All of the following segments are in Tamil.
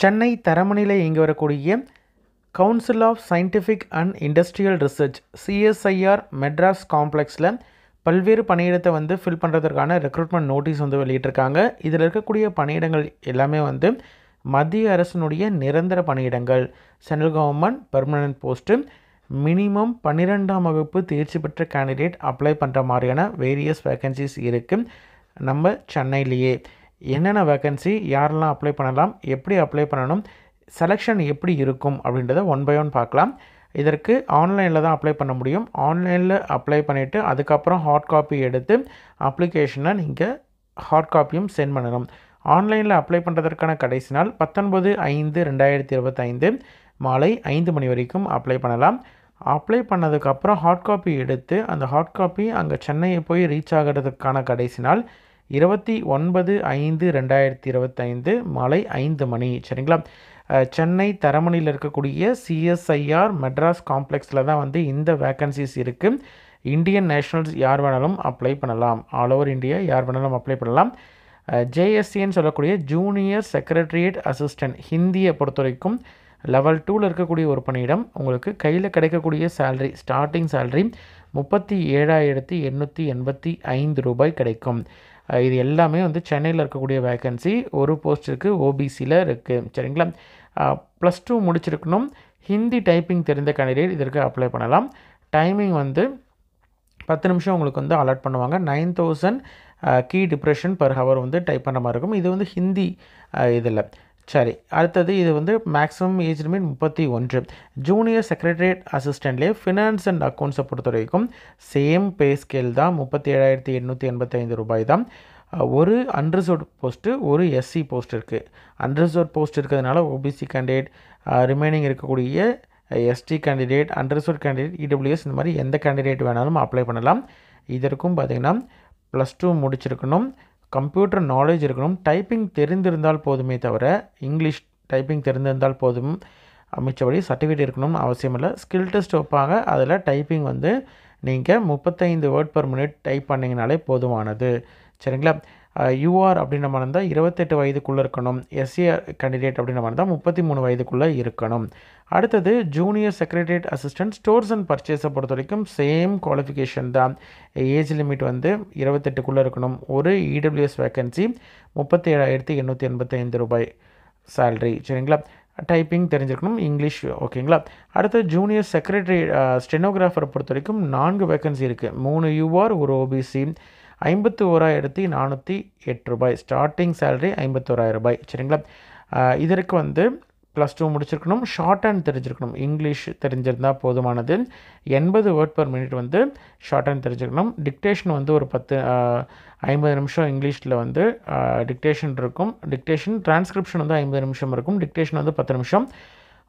சென்னை தரமணியில் இயங்கி வரக்கூடிய council of scientific and industrial research CSIR Madras காம்ப்ளெக்ஸில் பல்வேறு பணியிடத்தை வந்து ஃபில் பண்ணுறதுக்கான ரெக்ரூட்மெண்ட் நோட்டீஸ் வந்து வெளியிட்டிருக்காங்க. இதில் இருக்கக்கூடிய பணியிடங்கள் எல்லாமே வந்து மத்திய அரசினுடைய நிரந்தர பணியிடங்கள், central government permanent post. Minimum 12ஆம் வகுப்பு தேர்ச்சி பெற்ற கேண்டிடேட் அப்ளை பண்ணுற மாதிரியான வேரியஸ் வேக்கன்சிஸ் இருக்குது நம்ம சென்னையிலேயே. என்னென்ன வேக்கன்சி, யாரெல்லாம் அப்ளை பண்ணலாம், எப்படி அப்ளை பண்ணணும், செலெக்ஷன் எப்படி இருக்கும் அப்படின்றத ஒன் பை ஒன் பார்க்கலாம். இதற்கு ஆன்லைனில் தான் அப்ளை பண்ண முடியும். ஆன்லைனில் அப்ளை பண்ணிவிட்டு அதுக்கப்புறம் ஹார்ட் காப்பி எடுத்து அப்ளிகேஷனை நீங்கள் ஹார்ட் காப்பியும் சென்ட் பண்ணணும். ஆன்லைனில் அப்ளை பண்ணுறதற்கான கடைசி நாள் 19/5/2025 மாலை 5 மணி வரைக்கும் அப்ளை பண்ணலாம். அப்ளை பண்ணதுக்கப்புறம் ஹார்ட் காப்பி எடுத்து அந்த ஹார்ட் காப்பி அங்கே சென்னையை போய் ரீச் ஆகிறதுக்கான கடைசி நாள் 29/5/2025 மாலை 5 மணி. சரிங்களா? சென்னை தரமணியில் இருக்கக்கூடிய சிஎஸ்ஐஆர் மெட்ராஸ் காம்ப்ளெக்ஸில் தான் வந்து இந்த வேக்கன்சிஸ் இருக்குது. இந்தியன் நேஷ்னல்ஸ் யார் வேணாலும் அப்ளை பண்ணலாம். ஆல் ஓவர் இந்தியா யார் வேணாலும் அப்ளை பண்ணலாம். ஜேஎஸ்சின்னு சொல்லக்கூடிய ஜூனியர் செக்ரட்டரியேட் அசிஸ்டன்ட், ஹிந்தியை பொறுத்த வரைக்கும் லெவல் 2ல் இருக்கக்கூடிய ஒரு பணியிடம். உங்களுக்கு கையில் கிடைக்கக்கூடிய சேலரி, ஸ்டார்டிங் சேலரி 37,885 ரூபாய் கிடைக்கும். இது எல்லாமே வந்து சென்னையில் இருக்கக்கூடிய வேக்கன்சி. ஒரு போஸ்ட்டுக்கு ஓபிசியில் இருக்குது. சரிங்களா? +2 முடிச்சிருக்கணும். ஹிந்தி டைப்பிங் தெரிந்த கேண்டிடேட் இதற்கு அப்ளை பண்ணலாம். டைமிங் வந்து 10 நிமிஷம் உங்களுக்கு வந்து அலாட் பண்ணுவாங்க. 9000 கீ டிப்ரெஷன் பர் ஹவர் வந்து டைப் பண்ணுற மாதிரி இருக்கும். இது வந்து ஹிந்தி இதில். சரி, அடுத்தது இது வந்து maximum age limit 31. Junior secretariat அசிஸ்டண்ட்லேயே ஃபினான்ஸ் அண்ட் அக்கௌண்ட்ஸை பொறுத்த வரைக்கும் சேம் பே ஸ்கேல் தான். 37,885 ரூபாய் தான். ஒரு அன்ரிசர்வ்ட் போஸ்ட்டு, ஒரு எஸ்சி போஸ்ட் இருக்குது. அன்ரிசர்வ்ட் போஸ்ட் இருக்கிறதுனால ஓபிசி கேண்டிடேட், ரிமைனிங் இருக்கக்கூடிய ST candidate, unreserved candidate, EWS இந்த மாதிரி எந்த கேண்டிடேட் வேணாலும் அப்ளை பண்ணலாம். இதற்கும் பார்த்திங்கன்னா +2 முடிச்சிருக்கணும், கம்ப்யூட்டர் நாலேஜ் இருக்கணும், டைப்பிங் தெரிந்திருந்தால் போதுமே தவிர இங்கிலீஷ் டைப்பிங் தெரிந்திருந்தால் போதும். மிச்சபடி சர்டிஃபிகேட் இருக்கணும் அவசியம் இல்லை. ஸ்கில் டெஸ்ட் வைப்பாங்க. அதில் டைப்பிங் வந்து நீங்கள் 35 வேர்ட் பர் மினிட் டைப் பண்ணிங்கனாலே போதுமானது. சரிங்களா? யூஆர் அப்படின்ற மாதிரி இருந்தால் 28 வயதுக்குள்ளே இருக்கணும். எஸ்சிஆர் கேண்டிடேட் அப்படின்ற மாதிரி இருந்தால் 33 வயதுக்குள்ளே இருக்கணும். அடுத்தது junior secretariat assistant stores and பர்ச்சேஸை பொறுத்த வரைக்கும் சேம் குவாலிஃபிகேஷன் தான். ஏஜ் லிமிட் வந்து 28க்குள்ளே இருக்கணும். ஒரு இடபிள்யூஎஸ் வேக்கன்சி 37,885 ரூபாய் சேல்ரி. சரிங்களா? டைப்பிங் தெரிஞ்சிருக்கணும், இங்கிலீஷ். ஓகேங்களா? அடுத்து ஜூனியர் செக்ரட்டரி ஸ்டெனோகிராஃபரை பொறுத்த வரைக்கும் 4 வேக்கன்சி இருக்குது. 3 யூஆர், ஒரு ஓபிசி. 51,408 ரூபாய். ஸ்டார்டிங் சேலரி 51,000 ரூபாய். சரிங்களா? இதற்கு வந்து +2 முடிச்சிருக்கணும், ஷார்ட் ஹேண்ட் தெரிஞ்சிருக்கணும், இங்கிலீஷ் தெரிஞ்சிருந்தால் போதுமானது. 80 வேர்ட் பர் மினிட் வந்து ஷார்ட் ஹேண்ட் தெரிஞ்சிருக்கணும். டிக்டேஷன் வந்து ஒரு 50 நிமிஷம் இங்கிலீஷில் வந்து டிக்டேஷன் இருக்கும். டிக்டேஷன் டிரான்ஸ்கிரிப்ஷன் வந்து 50 நிமிஷம் இருக்கும். டிக்டேஷன் வந்து 10 நிமிஷம்.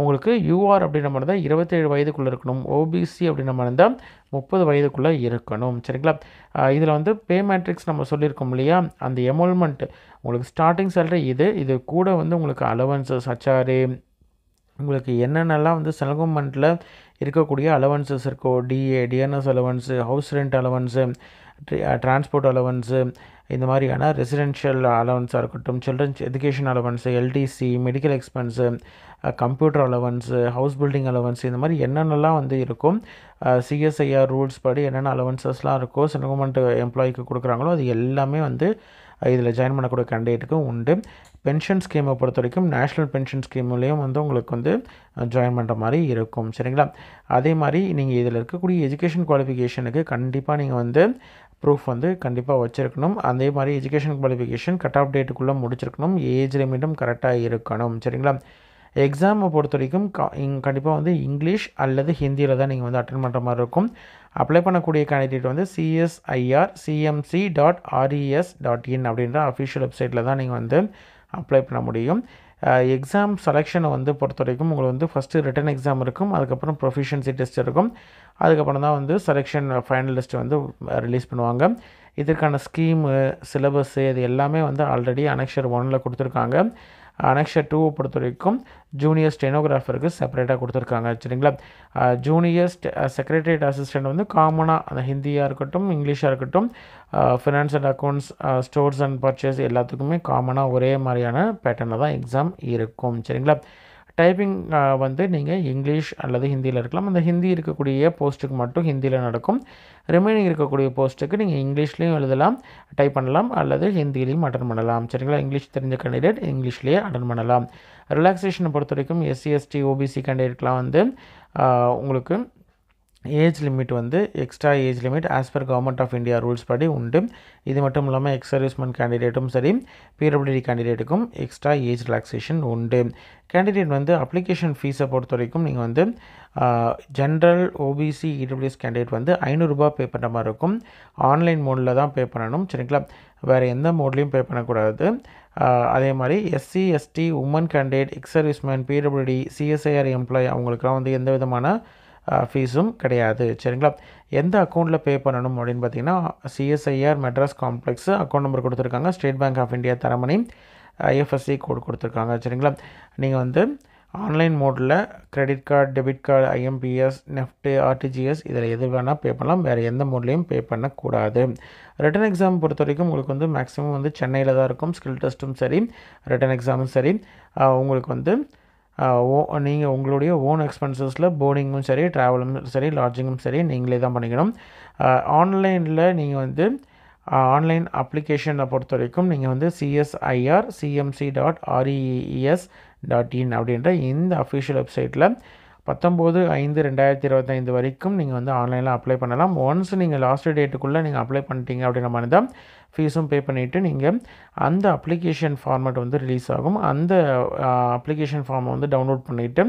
உங்களுக்கு யூஆர் அப்படின்ற மாதிரி தான் 27 வயதுக்குள்ளே இருக்கணும். ஓபிசி அப்படின்ற மாதிரி இருந்தால் 30 வயதுக்குள்ளே இருக்கணும். சரிங்களா? இதில் வந்து பே மேட்ரிக்ஸ் நம்ம சொல்லியிருக்கோம் இல்லையா, அந்த எமோல்மெண்ட் உங்களுக்கு ஸ்டார்டிங் சேலரி இது கூட வந்து உங்களுக்கு அலவன்சஸ், ஹச்ஆர்ஏ, உங்களுக்கு என்னென்னலாம் வந்து சென்ட்ரல் கவர்மெண்ட்டில் இருக்கக்கூடிய அலவன்சஸ் இருக்கோ, DNS allowance, house rent allowance, transport allowance, இந்த மாதிரியான ரெசிடென்ஷியல் அலவன்ஸாக இருக்கட்டும், children's education allowance, LTC, medical expense, computer allowance, house building allowance, இந்த மாதிரி என்னென்னலாம் வந்து இருக்கும், சிஎஸ்ஐஆர் ரூல்ஸ் படி என்னென்ன அலவன்சஸ்லாம் இருக்கோ சென்ட்ரல் கவர்மெண்ட் எம்ப்ளாய்க்கு கொடுக்குறாங்களோ அது எல்லாமே வந்து இதில் ஜாயின் பண்ணக்கூடிய கேண்டிடேட்டுக்கும் உண்டு. பென்ஷன் ஸ்கீமை பொறுத்த வரைக்கும் நேஷ்னல் பென்ஷன் ஸ்கீம்லேயும் வந்து உங்களுக்கு வந்து ஜாயின் பண்ணுற மாதிரி இருக்கும். சரிங்களா? அதே மாதிரி நீங்கள் இதில் இருக்கக்கூடிய எஜுகேஷன் குவாலிஃபிகேஷனுக்கு கண்டிப்பாக நீங்கள் வந்து ப்ரூஃப் வந்து கண்டிப்பாக வச்சுருக்கணும். அதே மாதிரி எஜுகேஷன் குவாலிஃபிகேஷன் கட் ஆஃப் டேட்டுக்குள்ளே முடிச்சிருக்கணும். ஏஜ் லிமிட்டும் கரெக்டாக இருக்கணும். சரிங்களா? எக்ஸாமை பொறுத்த வரைக்கும் கண்டிப்பாக வந்து இங்கிலீஷ் அல்லது ஹிந்தியில் தான் நீங்கள் வந்து அட்டென்ட் பண்ணுற மாதிரி இருக்கும். அப்ளை பண்ணக்கூடிய கேண்டிடேட் வந்து CSIRCMC.RES.in அப்படின்ற அஃபிஷியல் வெப்சைட்டில் தான் நீங்கள் வந்து அப்ளை பண்ண முடியும். எக்ஸாம் செலெக்ஷனை வந்து பொறுத்த வரைக்கும் உங்களுக்கு வந்து ஃபஸ்ட்டு ரிட்டன் எக்ஸாம் இருக்கும், அதுக்கப்புறம் ப்ரொஃபிஷியன்சி டெஸ்ட் இருக்கும், அதுக்கப்புறம் தான் வந்து செலெக்ஷன் ஃபைனல் லிஸ்ட் வந்து ரிலீஸ் பண்ணுவாங்க. இதற்கான ஸ்கீமு, சிலபஸ்ஸு இது எல்லாமே வந்து ஆல்ரெடி அனெக்ஷர் 1ல் கொடுத்துருக்காங்க. அனெக்ஷர் 2 பொறுத்த வரைக்கும் ஜூனியர் ஸ்டெனோகிராஃபருக்கு செப்பரேட்டாக கொடுத்துருக்காங்க. சரிங்களா? ஜூனியர் செக்ரட்டரியேட் அசிஸ்டன்ட் வந்து காமனாக அந்த ஹிந்தியாக இருக்கட்டும், இங்கிலீஷாக இருக்கட்டும், finance and accounts, stores and purchase எல்லாத்துக்குமே காமனாக ஒரே மாதிரியான பேட்டர்னில் தான் எக்ஸாம் இருக்கும். சரிங்களா? டைப்பிங் வந்து நீங்கள் இங்கிலீஷ் அல்லது ஹிந்தியில் இருக்கலாம். அந்த ஹிந்தி இருக்கக்கூடிய போஸ்ட்டுக்கு மட்டும் ஹிந்தியில் நடக்கும். ரிமைனிங் இருக்கக்கூடிய போஸ்ட்டுக்கு நீங்கள் இங்கிலீஷ்லேயும் எழுதலாம், டைப் பண்ணலாம், அல்லது ஹிந்திலையும் அட்டன் பண்ணலாம். சரிங்களா? இங்கிலீஷ் தெரிஞ்ச கேண்டிடேட் இங்கிலீஷ்லேயே அட்டன் பண்ணலாம். ரிலாக்ஸேஷனை பொறுத்த வரைக்கும் எஸ்சி, எஸ்டி, ஓபிசி கேண்டிடேட்லாம் வந்து உங்களுக்கு ஏஜ் லிமிட் வந்து extra age limit as per government of India rules படி உண்டு. இது மட்டும் இல்லாமல் எக்ஸ் சர்வீஸ்மேன் கேண்டிடேட்டும் சரி, பிடபிள்யூடி கேண்டிடேட்டுக்கும் எக்ஸ்ட்ரா ஏஜ் ரிலாக்ஸேஷன் உண்டு. கேண்டிடேட் வந்து அப்ளிகேஷன் ஃபீஸை பொறுத்த வரைக்கும் நீங்கள் வந்து ஜென்ரல், ஓபிசி, இடபிள்யூஎஸ் கேண்டிடேட் வந்து 500 ரூபா பே பண்ணுற மாதிரி இருக்கும். ஆன்லைன் மோடில் தான் பே பண்ணணும். சரிங்களா? வேறு எந்த மோட்லேயும் பே பண்ணக்கூடாது. அதே மாதிரி SC, ST, women candidate, ex serviceman, PWD, CSIR employee அவங்களுக்குலாம் வந்து எந்த விதமான ஃபீஸும் கிடையாது. சரிங்களா? எந்த அக்கௌண்ட்டில் பே பண்ணணும் அப்படின்னு பார்த்தீங்கன்னா, CSIR Madras complex account number கொடுத்துருக்காங்க. State bank of India Taramani IFSC code கொடுத்துருக்காங்க. சரிங்களா? நீங்கள் வந்து ஆன்லைன் மோடில் credit card, debit card, IMPS, NEFT, RTGS இதில் எது வேணால் பே பண்ணலாம். வேறு எந்த மோட்லேயும் பே பண்ணக்கூடாது. ரிட்டன் எக்ஸாம் பொறுத்த வரைக்கும் உங்களுக்கு வந்து மேக்ஸிமம் வந்து சென்னையில் தான் இருக்கும். ஸ்கில் டெஸ்ட்டும் சரி, ரிட்டன் எக்ஸாமும் சரி, உங்களுக்கு வந்து நீங்கள் உங்களுடைய ஓன் எக்ஸ்பென்சஸில் போர்டிங்கும் சரி, ட்ராவலும் சரி, லாட்ஜிங்கும் சரி நீங்களே தான் பண்ணிக்கணும். ஆன்லைனில் நீங்கள் வந்து ஆன்லைன் அப்ளிகேஷனை பொறுத்த வரைக்கும் நீங்கள் வந்து csircmc.rees.in அப்படின்ற இந்த அஃபிஷியல் வெப்சைட்டில் 19/5/2025 வரைக்கும் நீங்கள் வந்து ஆன்லைனில் அப்ளை பண்ணலாம். ஒன்ஸ் நீங்கள் லாஸ்ட் டேட்டுக்குள்ளே நீங்கள் அப்ளை பண்ணிட்டீங்க அப்படின்ற மாதிரி தான் ஃபீஸும் பே பண்ணிவிட்டு நீங்கள் அந்த அப்ளிகேஷன் ஃபார்மேட் வந்து ரிலீஸ் ஆகும். அந்த அப்ளிகேஷன் ஃபார்மை வந்து டவுன்லோட் பண்ணிவிட்டு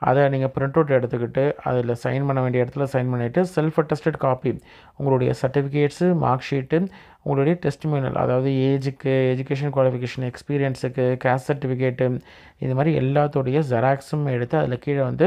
அதை நீங்கள் பிரிண்ட் அவுட் எடுத்துக்கிட்டு அதில் சைன் பண்ண வேண்டிய இடத்துல சைன் பண்ணிவிட்டு செல்ஃப் அட்டஸ்டட் காப்பி உங்களுடைய சர்டிஃபிகேட்ஸு, மார்க் ஷீட்டு, உங்களுடைய டெஸ்டிமோனியல் அதாவது ஏஜுக்கு, எஜுகேஷன் குவாலிஃபிகேஷன், எக்ஸ்பீரியன்ஸுக்கு, கேஸ்ட் சர்டிஃபிகேட்டு இது மாதிரி எல்லாத்தோடைய ஜெராக்ஸும் எடுத்து அதில் கீழே வந்து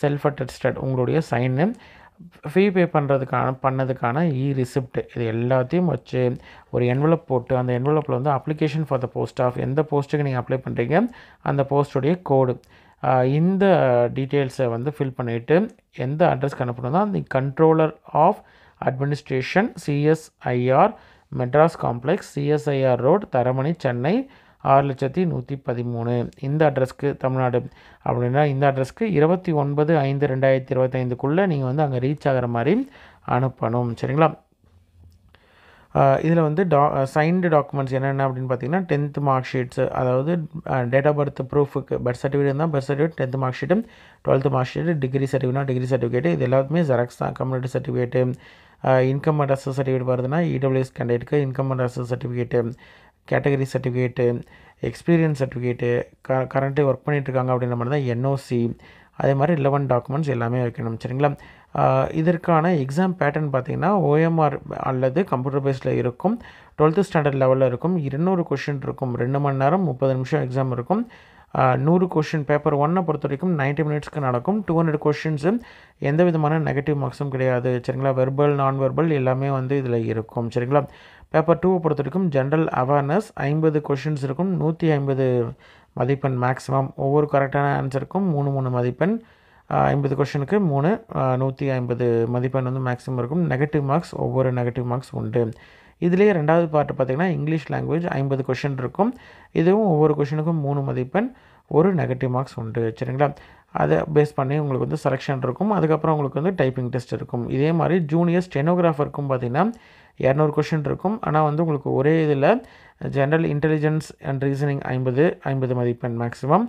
செல்ஃப் அட்டஸ்டட் உங்களுடைய சைனு, ஃபீ பே பண்ணதுக்கான ரிசிப்ட் இது எல்லாத்தையும் வச்சு ஒரு என்வலப் போட்டு அந்த என்வலப்பில் வந்து application for the post of எந்த போஸ்ட்டுக்கு நீங்கள் அப்ளை பண்ணுறீங்க அந்த போஸ்ட்டுடைய கோடு இந்த டீட்டெயில்ஸை வந்து ஃபில் பண்ணிவிட்டு எந்த அட்ரஸ்க்கு அனுப்பணும்னா the controller of administration, CSIR, Madras complex, CSIR road, Taramani, Chennai 6,113 இந்த அட்ரஸ்க்கு தமிழ்நாடு அப்படின்னா இந்த அட்ரஸ்க்கு 29/5/2025க்குள்ளே நீங்கள் வந்து அங்கே ரீச் ஆகிற மாதிரி அனுப்பணும். சரிங்களா? இதில் வந்து சைன்டு டாக்குமெண்ட்ஸ் என்னென்ன அப்படின்னு பார்த்தீங்கன்னா 10th மார்க் ஷீட்ஸு, அதாவது டேட் ஆஃப் பர்த் ப்ரூஃபுக்கு பர்த் சர்டிஃபிகேட் இருந்தால் birth certificate, 10th mark sheet, 12th mark sheet, degree சர்டிஃபிகேட்னா டிகிரி சர்டிஃபிகேட்டு இது எல்லாத்துமே ஜெராக்ஸ் தான். கம்யூனிட்டி சர்டிஃபிகேட்டு, இன்கம் அண்ட் அசஸ் சர்டிஃபிகேட் வருதுன்னா இடபிள்யூஎஸ் கேண்டிடேட்டுக்கு இன்கம் அண்ட் அசஸ் certificate, category certificate, experience certificate, current work பண்ணிகிட்ருக்காங்க அப்படின்ற மாதிரி தான் என்ஓசி, அதே மாதிரி 11 டாக்குமெண்ட்ஸ் எல்லாமே வைக்கணும். சரிங்களா? இதற்கான எக்ஸாம் பேட்டர்ன் பார்த்திங்கன்னா ஓஎம்ஆர் அல்லது கம்ப்யூட்டர் பேஸில் இருக்கும். 12th ஸ்டாண்டர்ட் லெவலில் இருக்கும். 200 கொஷின் இருக்கும். 2 மணி நேரம் 30 நிமிஷம் எக்ஸாம் இருக்கும். 100 கொஷின் பேப்பர் 1 பொறுத்த வரைக்கும் 90 மினிட்ஸ்க்கு நடக்கும். 200 கொஷின்ஸு எந்த விதமான நெகட்டிவ் மார்க்ஸும் கிடையாது. சரிங்களா? வெர்பல், நான் வெர்பல் எல்லாமே வந்து இதில் இருக்கும். சரிங்களா? பேப்பர் 2 பொறுத்த வரைக்கும் ஜென்ரல் அவேர்னஸ் 50 கொஷின்ஸ் இருக்கும். 150 மதிப்பெண் மேக்ஸிமம். ஒவ்வொரு கரெக்டான ஆன்சருக்கும் 3 மதிப்பெண். 50 கொஷனுக்கு 3 150 மதிப்பெண் வந்து மேக்ஸிமம் இருக்கும். நெகட்டிவ் மார்க்ஸ் ஒவ்வொரு நெகட்டிவ் மார்க்ஸ் உண்டு. இதுலேயே ரெண்டாவது பார்ட் பார்த்திங்கன்னா இங்கிலீஷ் லாங்குவேஜ் 50 கொஷின் இருக்கும். இதுவும் ஒவ்வொரு கொஷினுக்கும் 3 மதிப்பெண், ஒரு நெகட்டிவ் மார்க்ஸ் உண்டு. சரிங்களா? அதை பேஸ் பண்ணி உங்களுக்கு வந்து செலெக்ஷன் இருக்கும். அதுக்கப்புறம் உங்களுக்கு வந்து டைப்பிங் டெஸ்ட் இருக்கும். இதே மாதிரி ஜூனியர் ஸ்டெனோகிராஃபருக்கும் பார்த்திங்கன்னா 200 கொஷின் இருக்கும். ஆனால் வந்து உங்களுக்கு ஒரே இதில் ஜென்ரல் இன்டெலிஜென்ஸ் அண்ட் ரீசனிங் 50 மதிப்பெண் மேக்ஸிமம்.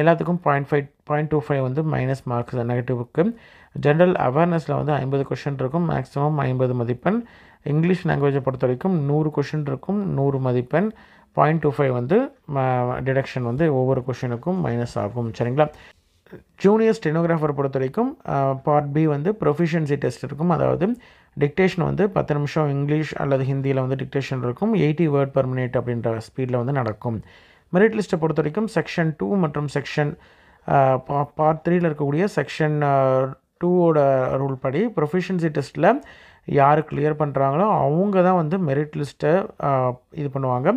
எல்லாத்துக்கும் 0.25 வந்து மைனஸ் மார்க்ஸ் நெகட்டிவ்க்கு. ஜென்ரல் அவேர்னஸில் வந்து 50 கொஷின் இருக்கும். மேக்ஸிமம் 50 மதிப்பெண். இங்கிலீஷ் லாங்குவேஜை பொறுத்த வரைக்கும் 100 கொஷின் இருக்கும். 100 மதிப்பெண். 0.25 வந்து டிடக்ஷன் வந்து ஒவ்வொரு கொஷினுக்கும் மைனஸ் ஆகும். சரிங்களா? ஜூனியர் ஸ்டெனோகிராஃபர் பொறுத்த வரைக்கும் பார்ட் பி வந்து ப்ரொஃபிஷியன்சி டெஸ்ட் இருக்கும். அதாவது டிக்டேஷன் வந்து 10 நிமிஷம் இங்கிலீஷ் அல்லது ஹிந்தியில் வந்து டிக்டேஷன் இருக்கும். 80 வேர்ட் பர் மினிட் அப்படின்ற ஸ்பீடில் வந்து நடக்கும். மெரிட் லிஸ்ட்டை பொறுத்த வரைக்கும் செக்ஷன் 2 மற்றும் செக்ஷன் பார்ட் 3ல் இருக்கக்கூடிய செக்ஷன் 2ஓட ரூல் படி ப்ரொஃபிஷியன்சி டெஸ்ட்டில் யார் கிளியர் பண்ணுறாங்களோ அவங்க தான் வந்து மெரிட் லிஸ்ட்டை இது பண்ணுவாங்க.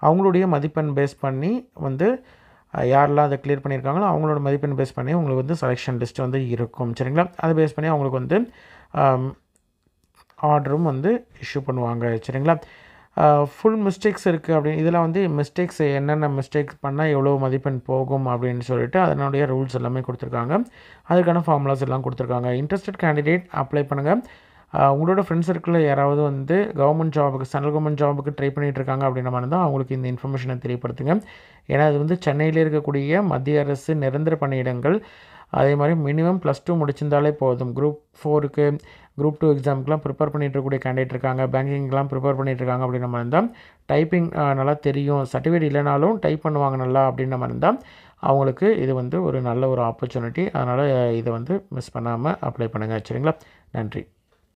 அவங்களுடைய மதிப்பெண் பேஸ் பண்ணி வந்து யாரெல்லாம் அதை கிளியர் பண்ணியிருக்காங்களோ அவங்களோட மதிப்பெண் பேஸ் பண்ணி உங்களுக்கு வந்து செலெக்ஷன் லிஸ்ட் வந்து இருக்கும். சரிங்களா? அதை பேஸ் பண்ணி அவங்களுக்கு வந்து ஆர்டரும் வந்து இஷ்யூ பண்ணுவாங்க. சரிங்களா? ஃபுல் மிஸ்டேக்ஸ் இருக்குது அப்படின்னு இதில் வந்து மிஸ்டேக்ஸ் என்னென்ன மிஸ்டேக்ஸ் பண்ணால் எவ்வளோ மதிப்பெண் போகும் அப்படின்னு சொல்லிட்டு அதனுடைய ரூல்ஸ் எல்லாமே கொடுத்துருக்காங்க. அதுக்கான ஃபார்முலாஸ் எல்லாம் கொடுத்துருக்காங்க. இன்ட்ரெஸ்டட் கேண்டிடேட் அப்ளை பண்ணுங்கள். உங்களோட ஃப்ரெண்ட்ஸ் சர்க்கிளில் யாராவது வந்து கவர்மெண்ட் ஜாபுக்கு சென்ட்ரல் கவர்மெண்ட் ஜாபுக்கு ட்ரை பண்ணிகிட்டு இருக்காங்க அப்படின்ற மாதிரி தான் அவங்களுக்கு இந்த இன்ஃபர்மேஷனை தெரியப்படுத்துங்க. ஏன்னா அது வந்து சென்னையில் இருக்கக்கூடிய மத்திய அரசு நிரந்தர பணியிடங்கள். அதே மாதிரி மினிமம் +2 முடிச்சிருந்தாலே போதும். குரூப் 4க்கு குரூப் 2 எக்ஸாமுக்குலாம் ப்ரிப்பேர் பண்ணிட்டு இருக்கக்கூடிய கேண்டிடேட் இருக்காங்க, பேங்கிங்லாம் ப்ரிப்பேர் பண்ணிட்டு இருக்காங்க அப்படின்ற மாதிரி இருந்தால், டைப்பிங் நல்லா தெரியும், சர்டிஃபிகேட் இல்லைனாலும் டைப் பண்ணுவாங்க நல்லா அப்படின்ற மாதிரி இருந்தால் அவங்களுக்கு இது வந்து ஒரு நல்ல ஒரு ஆப்பர்ச்சுனிட்டி. அதனால் இதை வந்து மிஸ் பண்ணாமல் அப்ளை பண்ணுங்கள். சரிங்களா? நன்றி.